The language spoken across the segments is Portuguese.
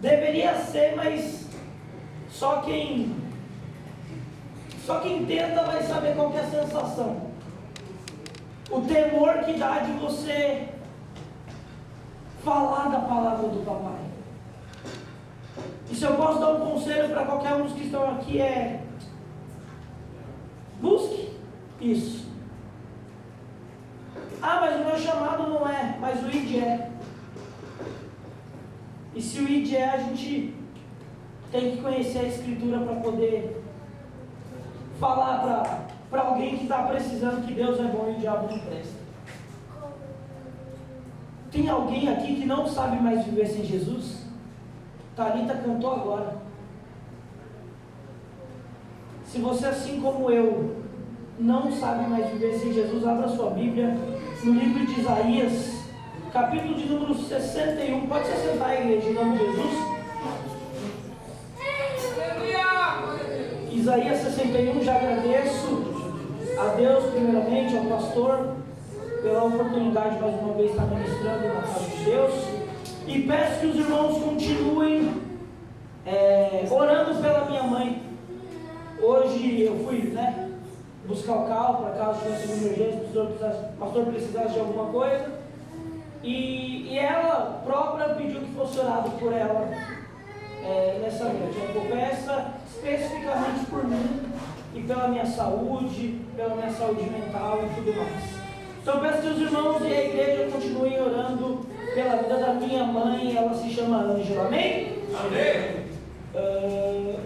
Deveria ser, mas só quem tenta vai saber qual que é a sensação. O temor que dá de você falar da palavra do papai. E se eu posso dar um conselho para qualquer um dos que estão aqui busque isso. Ah, mas o meu chamado não é, mas o ID é. E se o ID é, a gente tem que conhecer a Escritura para poder falar para alguém que está precisando que Deus é bom e o diabo não presta. Tem alguém aqui que não sabe mais viver sem Jesus? Thalita cantou agora. Se você, assim como eu, não sabe mais viver sem Jesus, abra sua Bíblia no livro de Isaías, capítulo de número 61. Pode se sentar, igreja, em nome de Jesus. Isaías 61, já agradeço a Deus primeiramente, ao pastor, pela oportunidade mais uma vez de estar ministrando na casa de Deus, e peço que os irmãos continuem orando pela minha mãe. Hoje eu fui buscar o carro para caso tivesse uma emergência, o pastor precisasse de alguma coisa, e ela própria pediu que fosse orado por ela nessa noite. Eu peço especificamente por mim e pela minha saúde mental e tudo mais. Então peço que os irmãos e a igreja continuem orando pela vida da minha mãe. Ela se chama Ângela, amém? Amém.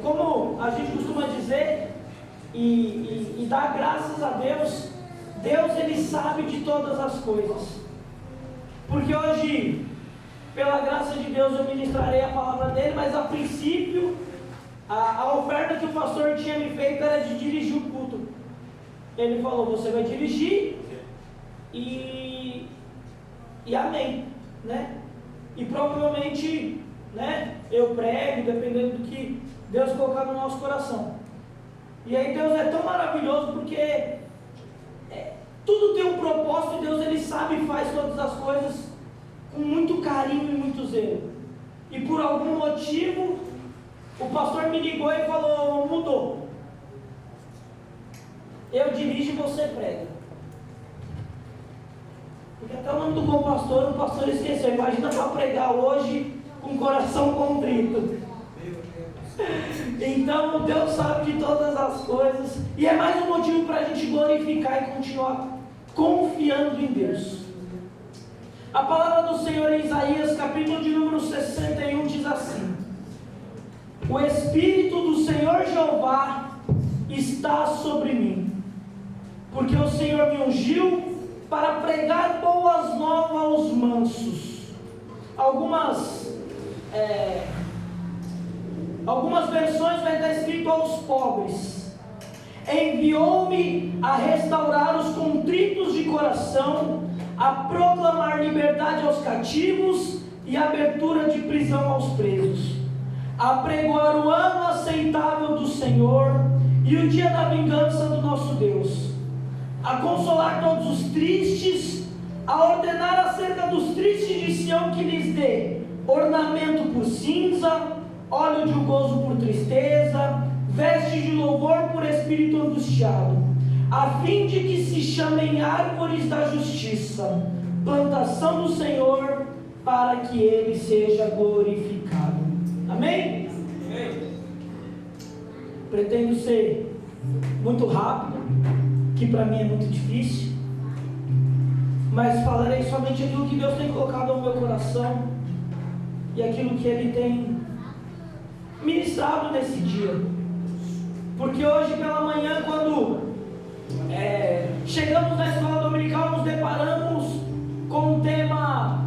Como a gente costuma dizer e dar graças a Deus, Deus ele sabe de todas as coisas. Porque hoje, pela graça de Deus, eu ministrarei a palavra dele, mas a princípio a oferta que o pastor tinha me feito era de dirigir o culto. Ele falou: você vai dirigir e amém, e provavelmente eu prego, dependendo do que Deus colocar no nosso coração. E aí Deus é tão maravilhoso, porque tudo tem um propósito. Deus ele sabe e faz todas as coisas com muito carinho e muito zelo. E por algum motivo o pastor me ligou e falou: mudou, eu dirijo e você prega. Porque até o nome do o pastor esqueceu. Imagina para pregar hoje com o coração contrito. Então Deus sabe de todas as coisas, e é mais um motivo para a gente glorificar e continuar confiando em Deus. A palavra do Senhor em Isaías, capítulo de número 61, diz assim: o Espírito do Senhor Jeová está sobre mim, porque o Senhor me ungiu para pregar boas novas aos mansos. Algumas versões vai estar escrito aos pobres. Enviou-me a restaurar os contritos de coração, a proclamar liberdade aos cativos e abertura de prisão aos presos, a pregoar o ano aceitável do Senhor e o dia da vingança do nosso Deus, a consolar todos os tristes, a ordenar acerca dos tristes de Sião que lhes dê ornamento por cinza, óleo de gozo por tristeza, vestes de louvor por espírito angustiado, a fim de que se chamem árvores da justiça, plantação do Senhor, para que Ele seja glorificado. Amém? Amém. Pretendo ser muito rápido, que para mim é muito difícil, mas falarei somente aquilo que Deus tem colocado no meu coração e aquilo que Ele tem ministrado nesse dia. Porque hoje pela manhã, quando chegamos na escola dominical, nos deparamos com um tema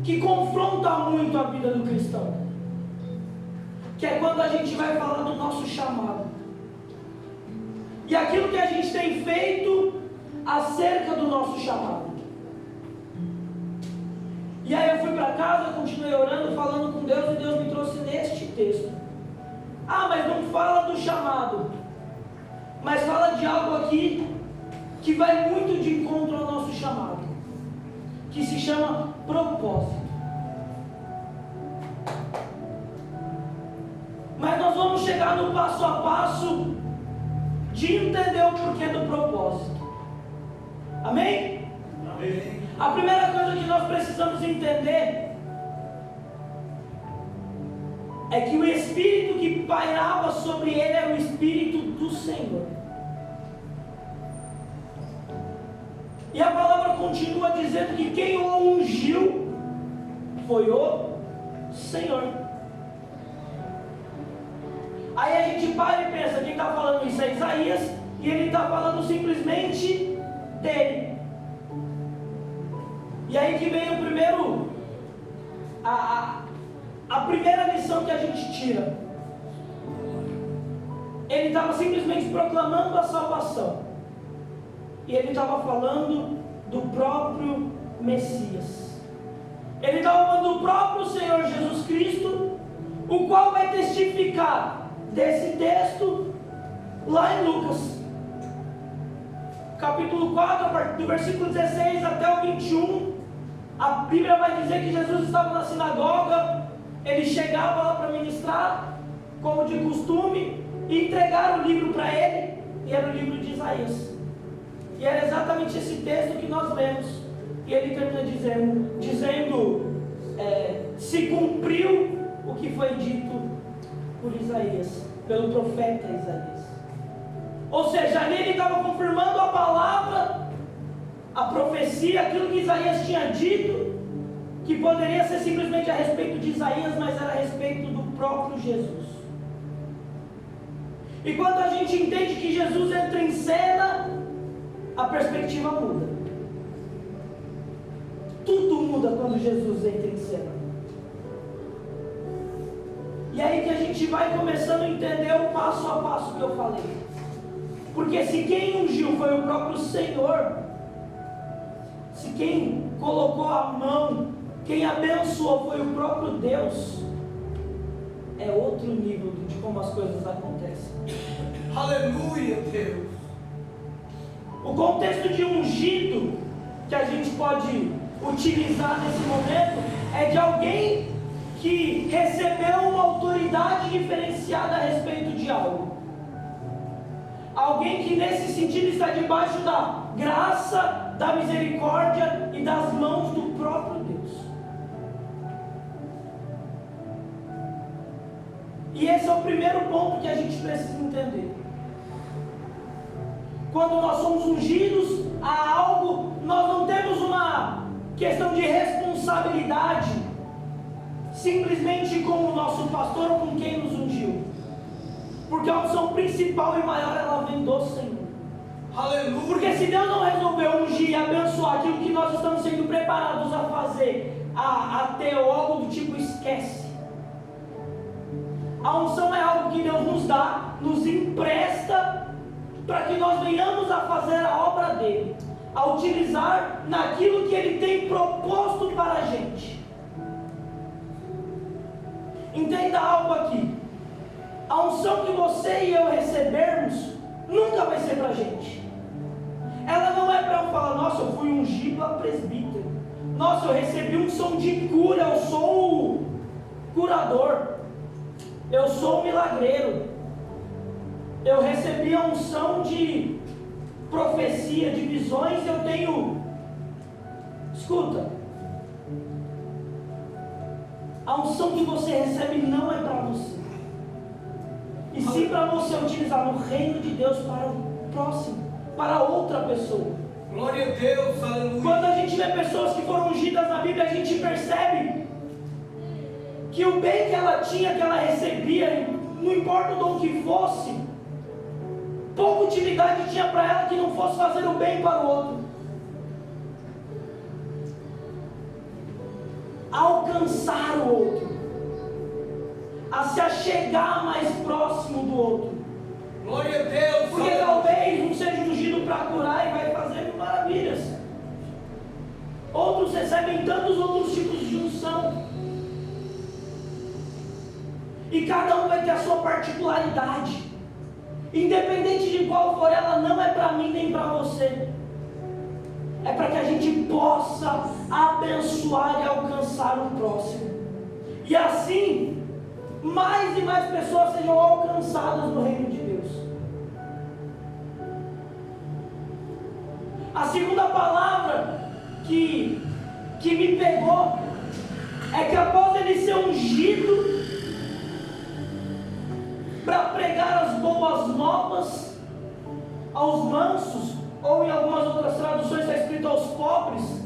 que confronta muito a vida do cristão, que é quando a gente vai falar do nosso chamado e aquilo que a gente tem feito acerca do nosso chamado. E aí eu fui para casa, continuei orando, falando com Deus, e Deus me trouxe neste texto. Ah, mas não fala do chamado, mas fala de algo aqui que vai muito de encontro ao nosso chamado, que se chama propósito. chegar no passo a passo de entender o porquê do propósito. Amém? Amém. A primeira coisa que nós precisamos entender é que o Espírito que pairava sobre ele era o Espírito do Senhor. E a palavra continua dizendo que quem o ungiu foi o Senhor. Aí a gente para e pensa, quem está falando isso é Isaías, e ele está falando simplesmente dele. E aí que vem o primeiro, a primeira lição que a gente tira. Ele estava simplesmente proclamando a salvação. E ele estava falando do próprio Messias. Ele estava falando do próprio Senhor Jesus Cristo, o qual vai testificar desse texto lá em Lucas capítulo 4, do versículo 16 até o 21. A Bíblia vai dizer que Jesus estava na sinagoga, ele chegava lá para ministrar, como de costume, e entregaram o livro para ele, e era o livro de Isaías. E era exatamente esse texto que nós lemos. E ele termina dizendo se cumpriu o que foi dito por Isaías, pelo profeta Isaías. Ou seja, ali ele estava confirmando a palavra, a profecia, aquilo que Isaías tinha dito, que poderia ser simplesmente a respeito de Isaías, mas era a respeito do próprio Jesus. E quando a gente entende que Jesus entra em cena, a perspectiva muda. Tudo muda quando Jesus entra em cena. E aí que a gente vai começando a entender o passo a passo que eu falei. Porque se quem ungiu foi o próprio Senhor, se quem colocou a mão, quem abençoou foi o próprio Deus, é outro nível de como as coisas acontecem. Aleluia, Deus. O contexto de ungido que a gente pode utilizar nesse momento é de alguém que recebeu uma autoridade diferenciada a respeito de algo. Alguém que nesse sentido está debaixo da graça, da misericórdia e das mãos do próprio Deus. E esse é o primeiro ponto que a gente precisa entender. Quando nós somos ungidos a algo, nós não temos uma questão de responsabilidade simplesmente com o nosso pastor ou com quem nos ungiu. Porque a unção principal e maior, ela vem do Senhor. Aleluia. Porque se Deus não resolveu ungir e abençoar aquilo que nós estamos sendo preparados a fazer, a ter algo do tipo esquece. A unção é algo que Deus nos dá, nos empresta, para que nós venhamos a fazer a obra dele, a utilizar naquilo que ele tem proposto para a gente. Entenda algo aqui. A unção que você e eu recebermos nunca vai ser para a gente. Ela não é para eu falar, nossa, eu fui ungido a presbítero, nossa, eu recebi unção de cura, eu sou o curador, eu sou o milagreiro, eu recebi a unção de profecia, de visões, eu tenho. Escuta, a unção que você recebe não é para você, e sim para você utilizar no reino de Deus para o próximo, para outra pessoa. Glória a Deus, aleluia. Quando a gente vê pessoas que foram ungidas na Bíblia, a gente percebe que o bem que ela tinha, que ela recebia, não importa o dom que fosse, pouca utilidade tinha para ela que não fosse fazer o bem para o outro, alcançar o outro, a se achegar mais próximo do outro. Glória a Deus. Porque talvez um seja ungido para curar e vai fazendo maravilhas. Outros recebem tantos outros tipos de unção. E cada um vai ter a sua particularidade. Independente de qual for ela, não é para mim nem para você. É para que a gente possa abençoar e alcançar o próximo. E assim, mais e mais pessoas sejam alcançadas no reino de Deus. A segunda palavra que me pegou é que após ele ser ungido para pregar as boas novas aos mansos, ou em algumas outras traduções está escrito aos pobres,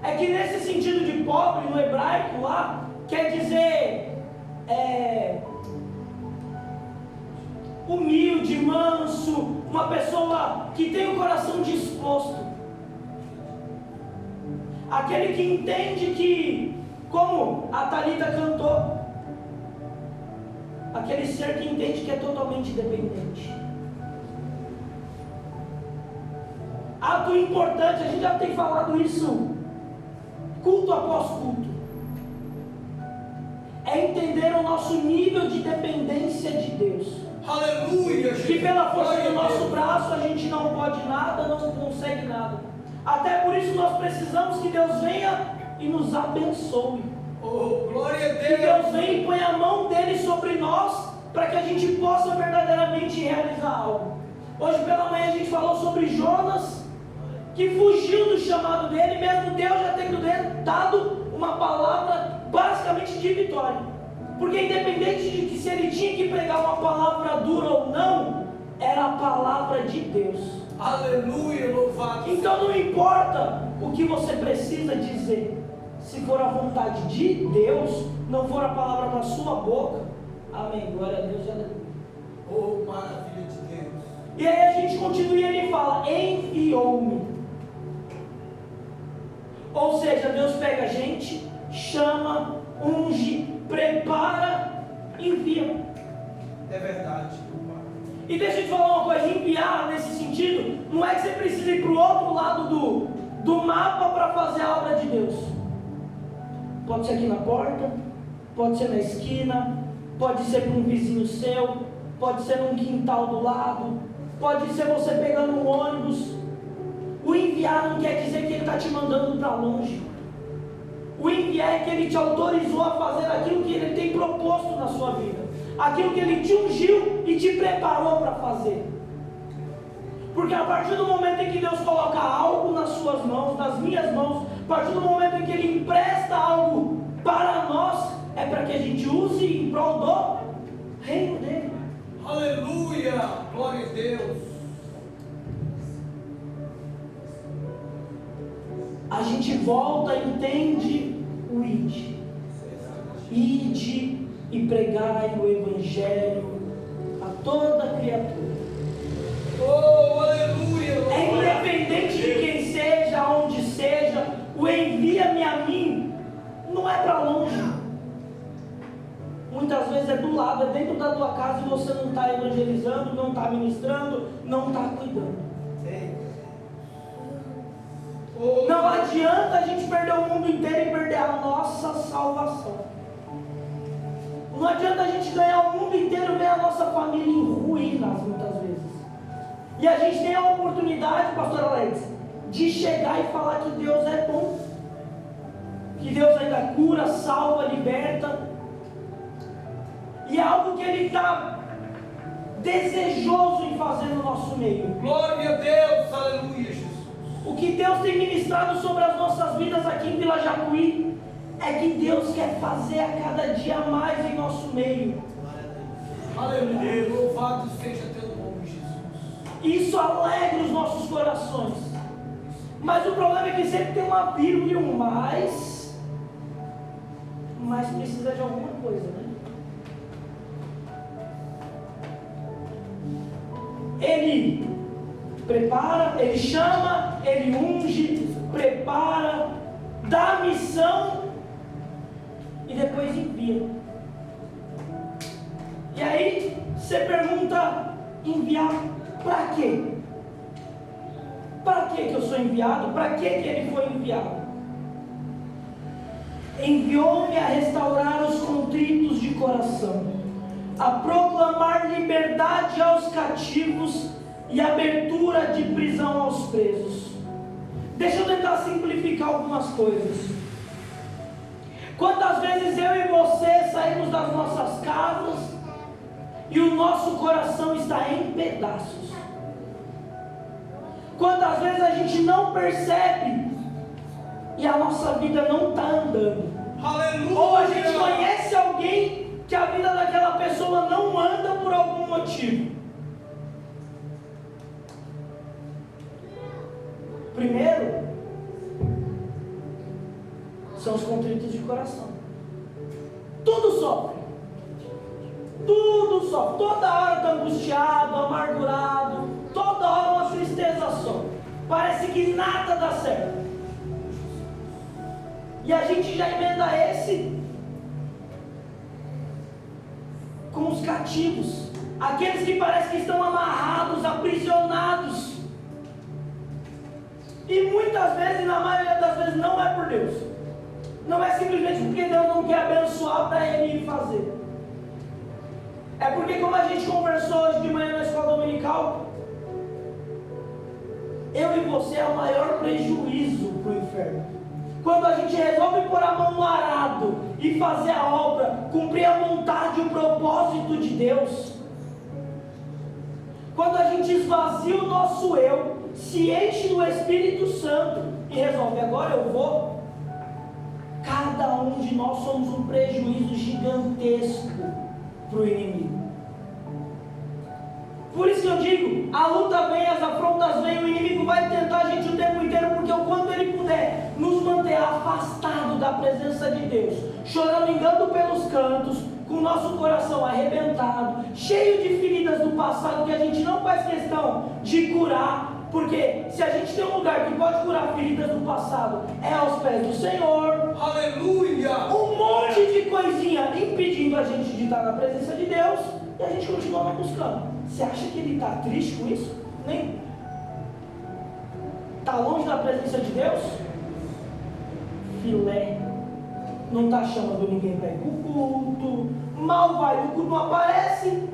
é que nesse sentido de pobre no hebraico lá, quer dizer humilde, manso, uma pessoa que tem o coração disposto, aquele que entende que, como a Thalita cantou, aquele ser que entende que é totalmente dependente. Ato importante, a gente já tem falado isso culto após culto, é entender o nosso nível de dependência de Deus. Aleluia, Que pela força do nosso braço a gente não pode nada, não consegue nada. Até por isso nós precisamos que Deus venha e nos abençoe. Oh, glória a Que Deus. Deus venha e ponha a mão dele sobre nós, para que a gente possa verdadeiramente realizar algo. Hoje pela manhã a gente falou sobre Jonas, que fugiu do chamado dele, mesmo Deus já tendo dado uma palavra basicamente de vitória. Porque independente de que se ele tinha que pregar uma palavra dura ou não, era a palavra de Deus. Aleluia, louvado. Então não importa o que você precisa dizer, se for a vontade de Deus, não for a palavra da sua boca, amém, glória a Deus e aleluia. Oh, maravilha de Deus. E aí a gente continua e ele fala, enviou-me. Ou seja, Deus pega a gente, chama, unge, prepara, envia. É verdade. E deixa eu te falar uma coisa, enviar nesse sentido, não é que você precisa ir para o outro lado do mapa para fazer a obra de Deus. Pode ser aqui na porta, pode ser na esquina, pode ser para um vizinho seu, pode ser num quintal do lado, pode ser você pegando um ônibus. O enviar não quer dizer que ele está te mandando para longe. O enviar é que ele te autorizou a fazer aquilo que ele tem proposto na sua vida, aquilo que ele te ungiu e te preparou para fazer. Porque a partir do momento em que Deus coloca algo nas suas mãos, nas minhas mãos, a partir do momento em que ele empresta algo para nós, é para que a gente use em prol do reino dele. Aleluia, glória a Deus. A gente volta e entende o ide. Ide e pregai o evangelho a toda criatura. Oh, aleluia. É independente de quem seja, aonde seja, o envia-me a mim não é para longe. Muitas vezes é do lado, é dentro da tua casa e você não está evangelizando, não está ministrando, não está cuidando. Não adianta a gente perder o mundo inteiro e perder a nossa salvação. Não adianta a gente ganhar o mundo inteiro e ver a nossa família em ruínas muitas vezes. E a gente tem a oportunidade, pastor Alex, de chegar e falar que Deus é bom, que Deus ainda cura, salva, liberta. E é algo que Ele está desejoso em fazer no nosso meio. Glória a Deus, aleluia, Jesus. O que Deus tem ministrado sobre as nossas vidas aqui em Vila Jacuí é que Deus quer fazer a cada dia mais em nosso meio. Aleluia, louvado seja teu nome, Jesus. Isso alegra os nossos corações. Mas o problema é que sempre tem uma vírgula e um mais precisa de alguma coisa, né? Ele prepara, ele chama, ele unge, prepara, dá a missão e depois envia. E aí você pergunta, enviar para quê? Para que eu sou enviado? Para que ele foi enviado? Enviou-me a restaurar os contritos de coração, a proclamar liberdade aos cativos e abertura de prisão aos presos. Deixa eu tentar simplificar algumas coisas. Quantas vezes eu e você saímos das nossas casas e o nosso coração está em pedaços? Quantas vezes a gente não percebe e a nossa vida não está andando? Aleluia! Ou a gente conhece alguém que a vida daquela pessoa não anda por algum motivo? Primeiro, são os contritos de coração. Tudo sofre. Tudo sofre. Toda hora está angustiado, amargurado. Toda hora uma tristeza só. Parece que nada dá certo. E a gente já emenda esse com os cativos. Aqueles que parecem que estão amarrados, aprisionados. E muitas vezes, na maioria das vezes, não é por Deus. Não é simplesmente porque Deus não quer abençoar para ele ir fazer. É porque, como a gente conversou hoje de manhã na escola dominical, eu e você é o maior prejuízo para o inferno. Quando a gente resolve pôr a mão no arado e fazer a obra, cumprir a vontade e o propósito de Deus, quando a gente esvazia o nosso eu, se enche do Espírito Santo e resolve, agora eu vou, cada um de nós somos um prejuízo gigantesco para o inimigo. Por isso que eu digo, a luta vem, as afrontas vêm, o inimigo vai tentar a gente o tempo inteiro, porque o quanto ele puder nos manter afastado da presença de Deus, choramingando pelos cantos, com o nosso coração arrebentado, cheio de feridas do passado que a gente não faz questão de curar, porque se a gente tem um lugar que pode curar feridas do passado, é aos pés do Senhor. Aleluia! Um monte de coisinha impedindo a gente de estar na presença de Deus, e a gente continua não buscando. Você acha que ele está triste com isso? Nem está longe da presença de Deus? Filé. Não está chamando ninguém para ir para o culto. Mal vai, o culto não aparece.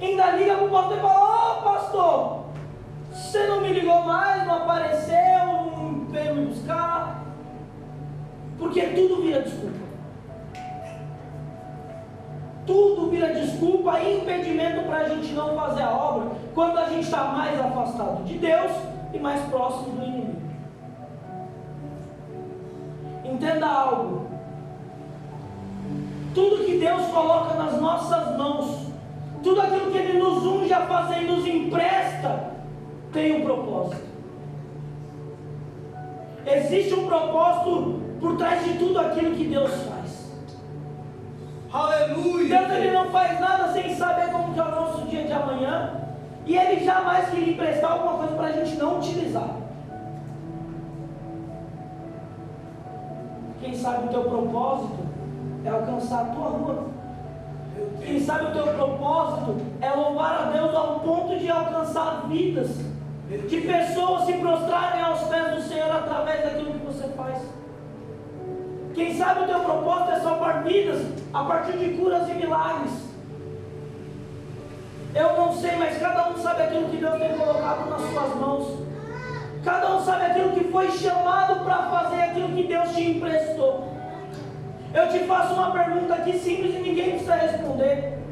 Ainda liga para o pastor e fala: ô pastor, você não me ligou mais, não apareceu, não veio me buscar. Porque tudo vira desculpa. Tudo vira desculpa e impedimento para a gente não fazer a obra, quando a gente está mais afastado de Deus e mais próximo do inimigo. Entenda algo. Tudo que Deus coloca nas nossas mãos, tudo aquilo que Ele nos unge a fazer e nos empresta, tem um propósito. Existe um propósito por trás de tudo aquilo que Deus faz. Aleluia! Deus, Ele não faz nada sem saber como que é o nosso dia de amanhã, e Ele jamais queria emprestar alguma coisa para a gente não utilizar. Quem sabe o teu propósito é alcançar a tua rua. Quem sabe o teu propósito é louvar a Deus ao ponto de alcançar vidas, de pessoas se prostrarem aos pés do Senhor através daquilo que você faz. Quem sabe o teu propósito é salvar vidas a partir de curas e milagres. Eu não sei, mas cada um sabe aquilo que Deus tem colocado nas suas mãos. Cada um sabe aquilo que foi chamado para fazer, aquilo que Deus te emprestou. Eu te faço uma pergunta aqui simples e ninguém precisa responder.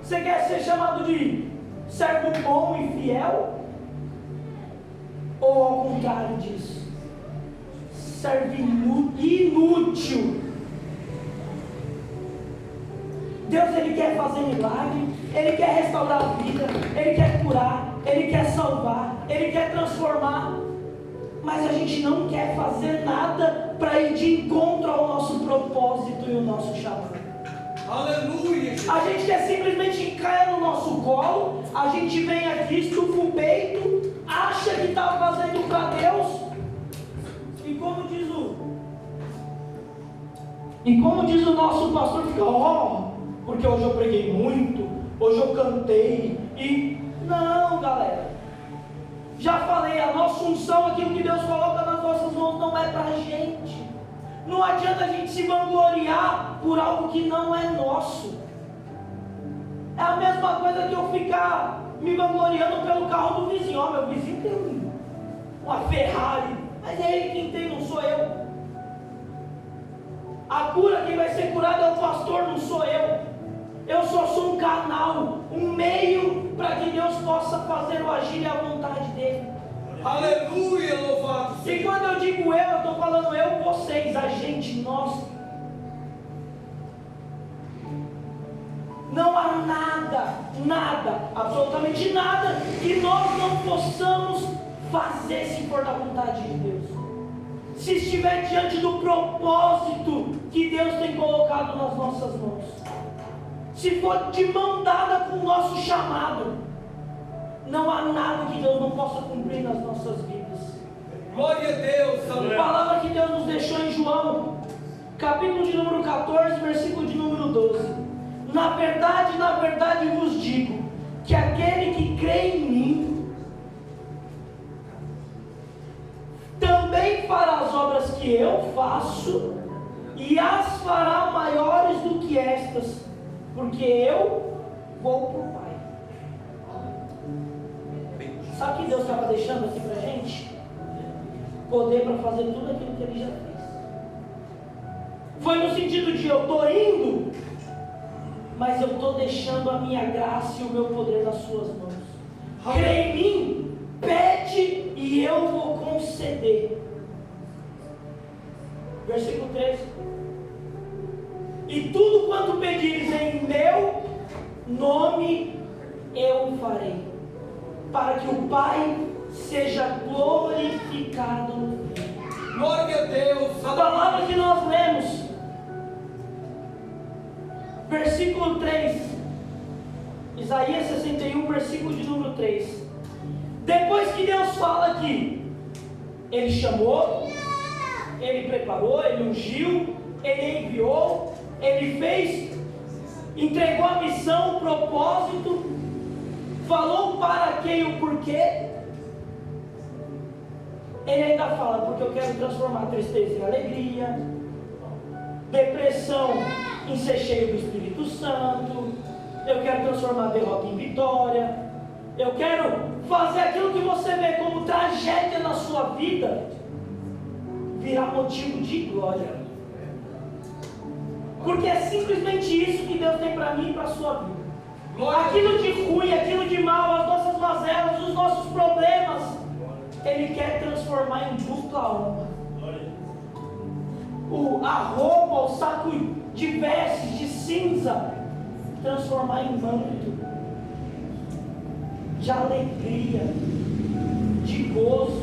Você quer ser chamado de servo bom e fiel? Ou ao contrário disso? Servo inútil. Deus, Ele quer fazer milagre, Ele quer restaurar a vida, Ele quer curar, Ele quer salvar, Ele quer transformar, mas a gente não quer fazer nada para ir de encontro ao nosso propósito e o nosso chamado. Aleluia! A gente quer simplesmente cair no nosso colo, a gente vem aqui, estufa o peito, acha que está fazendo para Deus, e como diz o nosso pastor, fica, porque hoje eu preguei muito, hoje eu cantei, e não, galera, já falei, a nossa unção, aquilo que Deus coloca nas nossas mãos, não é para a gente. Não adianta a gente se vangloriar por algo que não é nosso. É a mesma coisa que eu ficar me vangloriando pelo carro do vizinho. Meu vizinho tem uma Ferrari, mas é ele quem tem, não sou eu. A cura, quem vai ser curado é o pastor, não sou eu. Eu só sou um canal, um meio para que Deus possa fazer o agir e a vontade dele. Aleluia, louvado. E quando eu digo eu estou falando eu, vocês, a gente, nós. Não há nada, absolutamente nada que nós não possamos fazer se for da vontade de Deus. Se estiver diante do propósito que Deus tem colocado nas nossas mãos. Se for de mão dada com o nosso chamado, não há nada que Deus não possa cumprir nas nossas vidas. Glória a Deus. A palavra que Deus nos deixou em João, capítulo de número 14, versículo de número 12. Na verdade vos digo, que aquele que crê em mim, também fará as obras que eu faço, e as fará maiores do que estas, porque eu vou para o Pai. Sabe o que Deus estava deixando aqui para a gente? Poder para fazer tudo aquilo que Ele já fez. Foi no sentido de eu estou indo, mas eu estou deixando a minha graça e o meu poder nas suas mãos. Crê em mim, pede e eu vou conceder. Versículo 13. E tudo quanto pedires em meu nome, eu farei, para que o Pai seja glorificado no Filho. Glória a Deus. A palavra que nós lemos, versículo 3, Isaías 61, versículo de número 3. Depois que Deus fala aqui, Ele chamou, Ele preparou, Ele ungiu, Ele enviou, Ele fez, entregou a missão, o propósito, falou para quem e o porquê. Ele ainda fala, porque eu quero transformar tristeza em alegria, depressão em ser cheio do Espírito Santo, eu quero transformar a derrota em vitória, eu quero fazer aquilo que você vê como tragédia na sua vida virar motivo de glória, porque é simplesmente isso que Deus tem para mim e para a sua vida. Aquilo de ruim, aquilo de mal, as nossas mazelas, os nossos problemas, Ele quer transformar em dupla honra. A roupa, o saco de vestes, de cinza, transformar em manto de alegria, de gozo,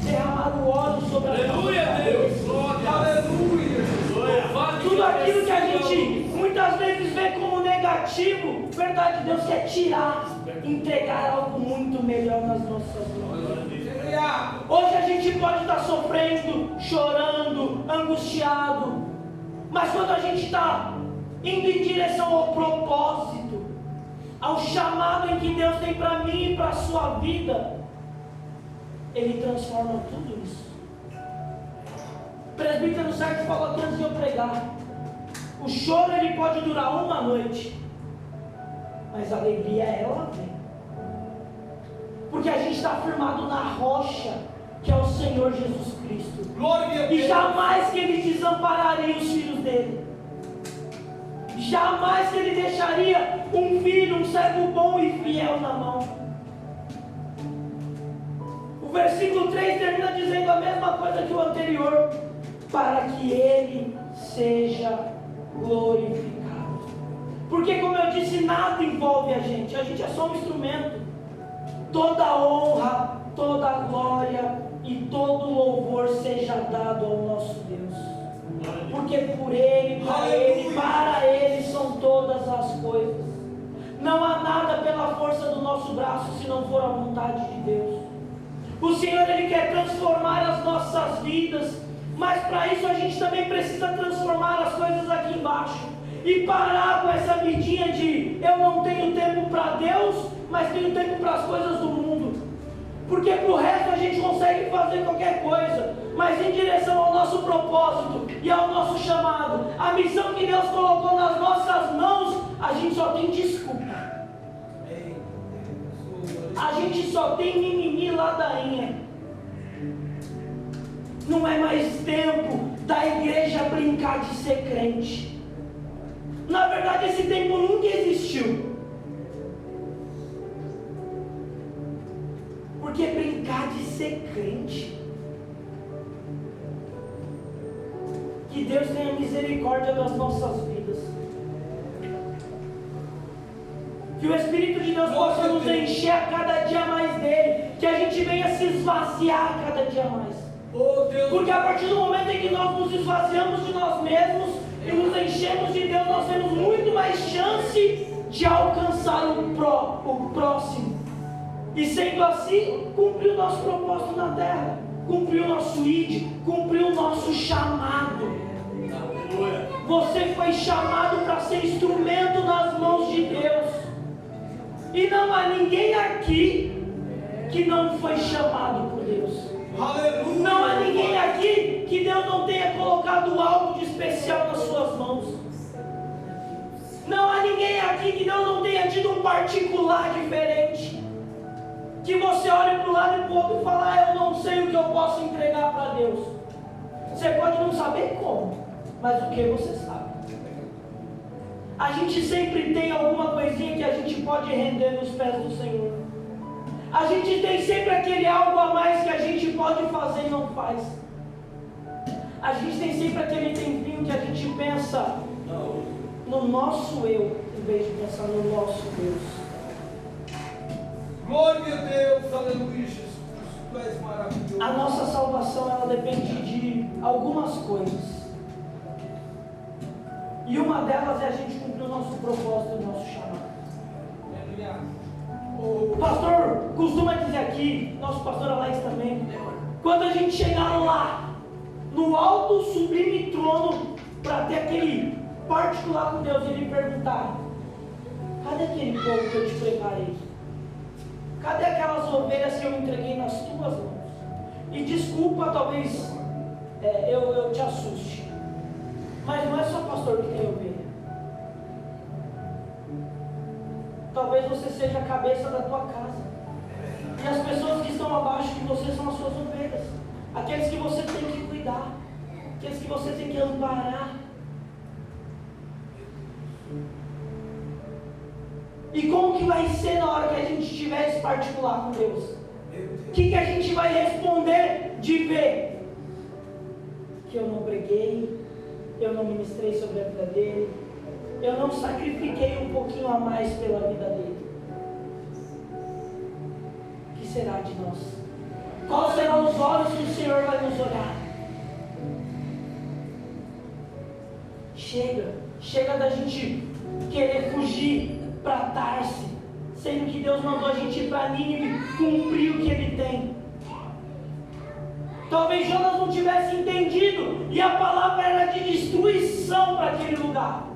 derramar o óleo sobre a nossa cabeça. Aleluia. Tudo aquilo que a gente muitas vezes vê como negativo, verdade, Deus quer tirar, entregar algo muito melhor nas nossas mãos. Hoje a gente pode estar sofrendo, chorando, angustiado, mas quando a gente está indo em direção ao propósito, ao chamado em que Deus tem para mim e para a sua vida, Ele transforma tudo isso. O presbítero Sérgio falou aqui antes de eu pregar, o choro ele pode durar uma noite, mas a alegria ela vem, porque a gente está firmado na rocha, que é o Senhor Jesus Cristo. Glória a Deus. E jamais que Ele desampararia os filhos dele, jamais que Ele deixaria um filho, um servo bom e fiel na mão. O versículo 3 termina dizendo a mesma coisa que o anterior, para que Ele seja glorificado. Porque, como eu disse, nada envolve a gente é só um instrumento. Toda honra, toda glória e todo louvor seja dado ao nosso Deus, porque por Ele, para Ele são todas as coisas. Não há nada pela força do nosso braço se não for a vontade de Deus. O Senhor Ele quer transformar as nossas vidas, mas para isso a gente também precisa transformar as coisas aqui embaixo e parar com essa vidinha de eu não tenho tempo para Deus, mas tenho tempo para as coisas do mundo. Porque para o resto a gente consegue fazer qualquer coisa, mas em direção ao nosso propósito e ao nosso chamado, a missão que Deus colocou nas nossas mãos, a gente só tem desculpa. A gente só tem mimimi, ladainha. Não é mais tempo da igreja brincar de ser crente. Na verdade, esse tempo nunca existiu. Porque brincar de ser crente. Que Deus tenha misericórdia das nossas vidas. Que o Espírito de Deus possa nos encher a cada dia mais dele. Que a gente venha se esvaziar a cada dia mais. Porque a partir do momento em que nós nos esvaziamos de nós mesmos e nos enchemos de Deus, nós temos muito mais chance de alcançar o próximo. E sendo assim, cumprir o nosso propósito na terra, cumprir o nosso ID, cumprir o nosso chamado. Você foi chamado para ser instrumento nas mãos de Deus. E não há ninguém aqui que não foi chamado por Deus. Aleluia. Não há ninguém aqui que Deus não tenha colocado algo de especial nas suas mãos. Não há ninguém aqui que Deus não tenha tido um particular diferente. Que você olhe para o lado e para o outro e fala: eu não sei o que eu posso entregar para Deus. Você pode não saber como, mas o que você sabe. A gente sempre tem alguma coisinha que a gente pode render nos pés do Senhor. A gente tem sempre aquele algo a mais que a gente pode fazer e não faz. A gente tem sempre aquele tempinho que a gente pensa no nosso eu, em vez de pensar no nosso Deus. Glória a Deus, aleluia, Jesus. Tu és maravilhoso. A nossa salvação, ela depende de algumas coisas. E uma delas é a gente cumprir o nosso propósito e o nosso chamado. O pastor costuma dizer aqui, nosso pastor Alex também, quando a gente chegar lá, no alto sublime trono, para ter aquele particular com Deus, ele perguntar: cadê aquele povo que eu te preparei? Cadê aquelas ovelhas que eu entreguei nas tuas mãos? E desculpa, talvez eu te assuste, mas não é só pastor que tem ovelha. Talvez você seja a cabeça da tua casa. E as pessoas que estão abaixo de você são as suas ovelhas. Aqueles que você tem que cuidar. Aqueles que você tem que amparar. E como que vai ser na hora que a gente tiver esse particular com Deus? O que a gente vai responder de ver? Que eu não preguei, eu não ministrei sobre a vida dele, eu não sacrifiquei um pouquinho a mais pela vida dele. O que será de nós? Quais serão os olhos que o Senhor vai nos olhar? Chega da gente querer fugir para Tarse, sendo que Deus mandou a gente ir para Nínive cumprir o que Ele tem. Talvez Jonas não tivesse entendido e a palavra era de destruição para aquele lugar.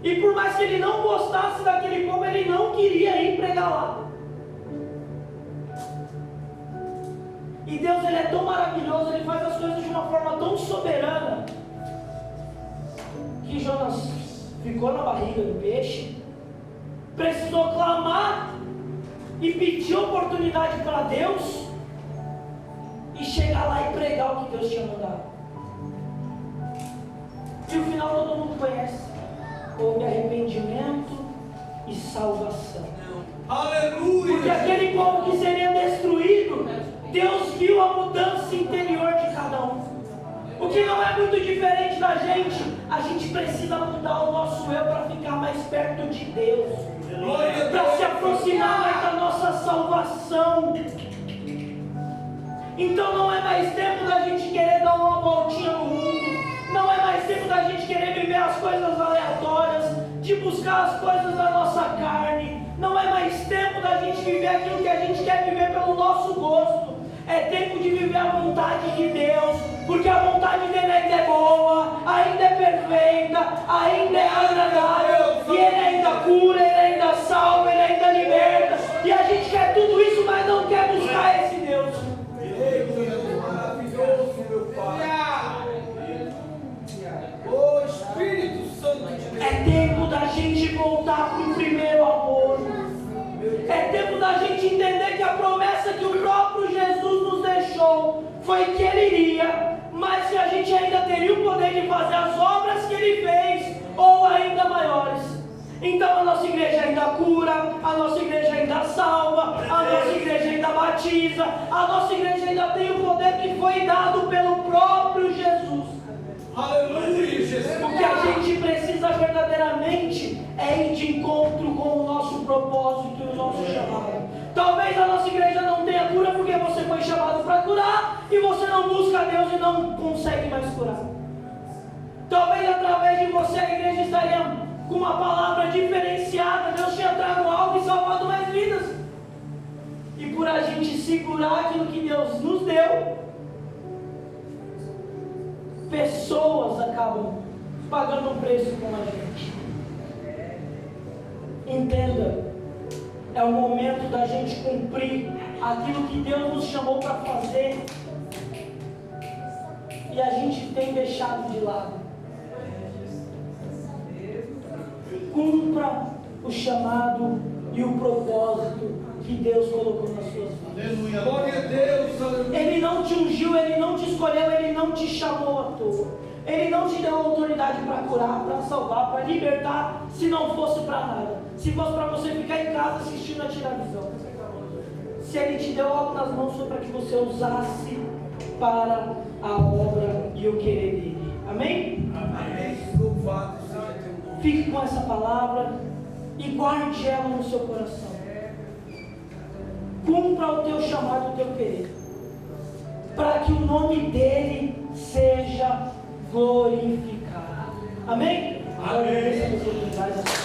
E por mais que ele não gostasse daquele povo, ele não queria ir pregar lá. E Deus, ele é tão maravilhoso, ele faz as coisas de uma forma tão soberana, que Jonas ficou na barriga do peixe, precisou clamar e pedir oportunidade para Deus, e chegar lá e pregar o que Deus tinha mandado. E o final todo mundo conhece. Houve arrependimento e salvação. Aleluia! Porque aquele povo que seria destruído, Deus viu a mudança interior de cada um. O que não é muito diferente da gente. A gente precisa mudar o nosso eu para ficar mais perto de Deus, para se aproximar mais da nossa salvação. Então não é mais tempo da gente querer dar uma voltinha no mundo. Não é mais tempo da gente querer viver as coisas aleatórias, de buscar as coisas da nossa carne. Não é mais tempo da gente viver aquilo que a gente quer viver pelo nosso gosto. É tempo de viver a vontade de Deus, porque a vontade dele ainda é boa, ainda é perfeita, ainda é agradável, e ele ainda cura, ele ainda salva, ele ainda liberta. E a gente quer tudo isso, mas não quer buscar esse Deus. Maravilhoso, meu Pai. O Espírito Santo de Deus. É tempo da gente voltar para o primeiro amor. É tempo da gente entender que a promessa que o próprio Jesus nos deixou foi que Ele iria, mas que a gente ainda teria Então a nossa igreja ainda cura, a nossa igreja ainda salva, a nossa igreja ainda batiza, a nossa igreja ainda tem o poder que foi dado pelo próprio Jesus. Aleluia, Jesus. O que a gente precisa verdadeiramente é ir de encontro com o nosso propósito e o nosso chamado. Talvez a nossa igreja não tenha cura porque você foi chamado para curar e você não busca a Deus e não consegue mais curar. Talvez através de você a igreja estaria com uma palavra diferenciada. Deus tinha trago algo e salvado mais vidas. E por a gente segurar aquilo que Deus nos deu, pessoas acabam pagando um preço com a gente. Entenda, é o momento da gente cumprir aquilo que Deus nos chamou para fazer e a gente tem deixado de lado. Cumpra o chamado e o propósito que Deus colocou nas suas vidas. Aleluia. Glória a Deus. Aleluia. Ele não te ungiu, Ele não te escolheu, Ele não te chamou à toa. Ele não te deu autoridade para curar, para salvar, para libertar, se não fosse para nada. Se fosse para você ficar em casa assistindo a Tiravisão. Se Ele te deu algo nas mãos, foi para que você usasse para a obra e o querer dele. Amém? Amém. Louvado seja teu nome. Fique com essa palavra e guarde ela no seu coração. Cumpra o teu chamado, o teu querer, para que o nome dele seja glorificado. Amém? Amém. Glória a Deus.